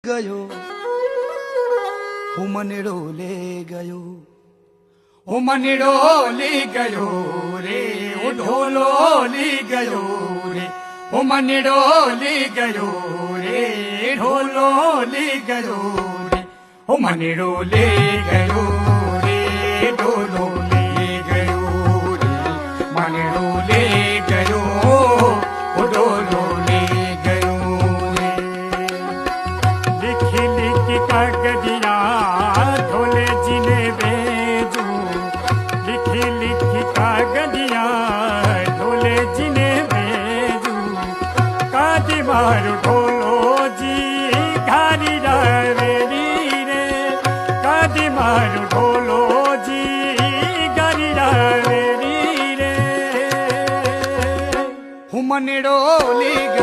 ગયો હું મનડો લે ગયો હું મનડો લી ગયો રે હું ઢોલો લી ગયો રે હું મનડો લી ગયો રે ઢોલો લી ગયો રે હું મનડો લે ગયો રે ઢોલો લે ગયો રે મનડો લે ગયો હું ઢોલો લે ગયો રે लिखी लिखी कागदिया ढोले जी ने भेजू लिखी लिखी कागदिया ढोले जी ने भेजू कादी मारो ढोलो जी घारी रावेरी रे कादी मारो ढोलो जी घारी रावेरी रे હું મનડો લી